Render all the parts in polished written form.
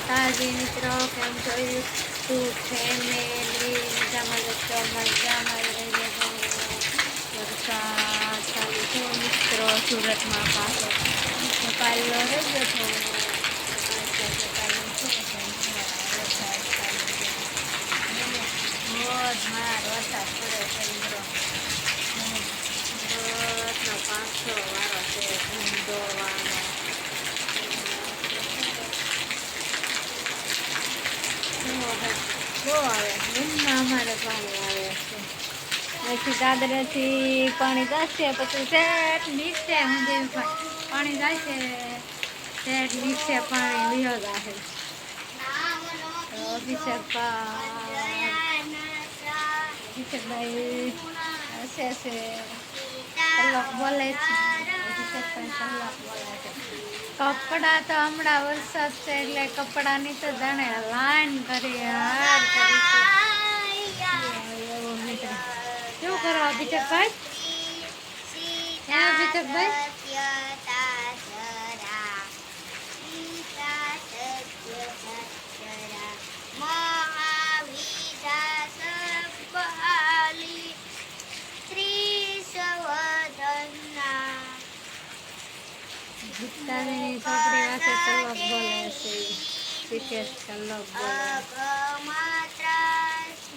માતાજી મિત્રો, કેમ જોયું તું ફેમિલી મજામાં જતો મજામાં રહીએ. વરસાદ ચાલુ છે મિત્રો, સુરતમાં પાછો કાલો રહ્યો હતો. વરસાદ પડે છે મિત્રો, સુરતનો 500 વાળો છે ધોવાનો. બહુ આવે રૂમમાં અમારે પાણી આવે છે. પછી દાદરેથી પાણી જશે, પછી સેટ નીચે સુધી પાણી જાય છે. સેટ નીચે પાણી વિહો જાય. અભિષેકભાઈ હશે છે કલાક બોલે છે. અભિષેકભાઈ કલાક બોલે છે. કપડા તો હમણાં વરસાદ છે એટલે કપડાની તો જાણે લાઈન કરી હાર કરી છે. શું કરો અભિષેકભાઈ? અભિષેકભાઈ ગીતાની છોકરી પાસે કલાક બોલે છે. વિશેષ કલાક બોલે.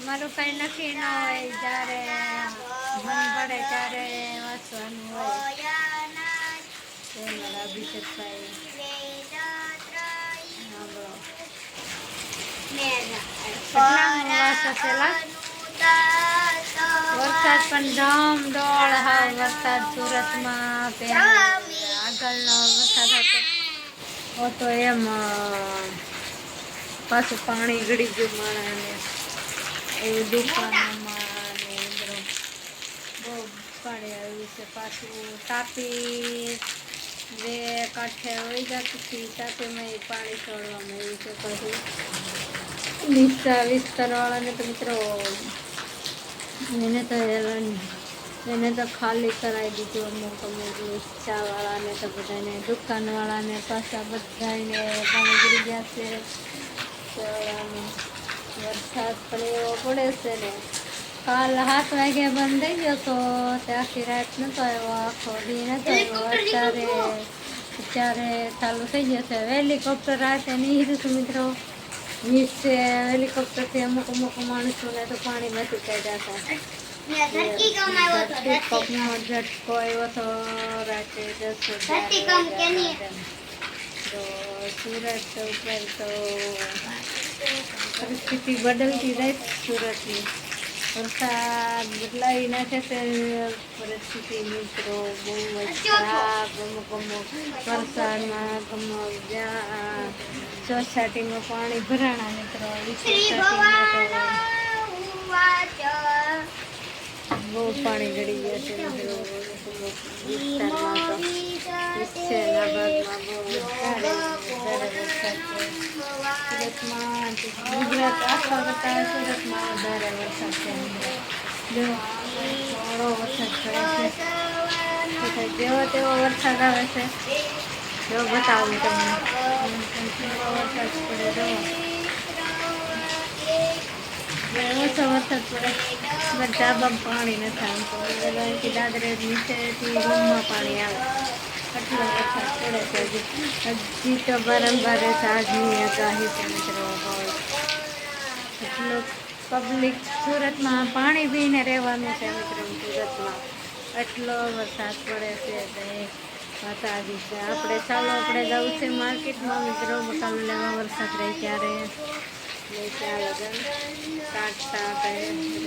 મારું કઈ નક્કી ન હોય, જ્યારે મન પડે ત્યારે વાંચવાનું હોય. મારા અભિષેકભાઈ વરસાદ પણ ધમધોળ હા વરસાદ સુરતમાં આગળનો વરસાદ હતો એમ પાછું પાણી ગળી ગયું માણસને એવું દુકાનોમાં ને બહુ પાણી આવ્યું છે. પાછું તાપી બે કાંઠે વહી જતી તાપીમાં પાણી છોડવામાં આવ્યું છે. પાછું વિસ્તારવાળાને તો મિત્રો એને તો ખાલી કરાવી દીધું. અમુક રિક્ષાવાળાને તો બધાને, દુકાનવાળાને પાછા બધાને પાણી ગળી ગયા છે. વરસાદ પણ એવો પડે છે ને, કાલ 7 વાગે બંધ થઈ ગયો તો આખી રાત નતો આવ્યો, આખો દી નતો આવ્યો. અત્યારે ચાલુ થઈ ગયો છે. હેલિકોપ્ટર રાતે નહીં હતું મિત્રો, નીચે હેલિકોપ્ટરથી અમુક માણસોને તો પાણીમાંથી કાઢ્યા હતા. ઝટકો આવ્યો હતો રાતે 10 તો સુરત ઉપર તો પરિસ્થિતિ બદલતી જાય. સુરતની વરસાદ બદલાવી નાખે છે પરિસ્થિતિ મિત્રો, બહુ જ ખરાબ. અમુક વરસાદમાં જ્યાં સોસાયટીમાં પાણી ભરાણા મિત્રો, બહુ પાણી ગળી ગયા છે મિત્રો. વિસ્તારમાં તો વિસ્તારના ભાગમાં બહુ વધારે વરસાદ છે. સુરતમાં ગુજરાત આખા કરતા સુરતમાં વધારે વરસાદ છે. જો થોડો વરસાદ પડે છે, જેવો તેવો વરસાદ આવે છે. જો બતાવું તમને કેવો વરસાદ પડે. ઓછો વરસાદ પડે ધાબામાં પાણી નથી આવતું. દાદરે નીચેથી રૂમમાં પાણી આવે એટલો વરસાદ પડે છે. હજી તો વારંવાર આજની આગાહી છે મિત્રો. એટલું પબ્લિક સુરતમાં પાણી પીને રહેવાનું છે મિત્રો. સુરતમાં એટલો વરસાદ પડે છે તે માતાજી છે. આપણે જવું છે માર્કેટમાં મિત્રો, મકાન લેવા. વરસાદ રહે ત્યારે ચાલો કાઢતા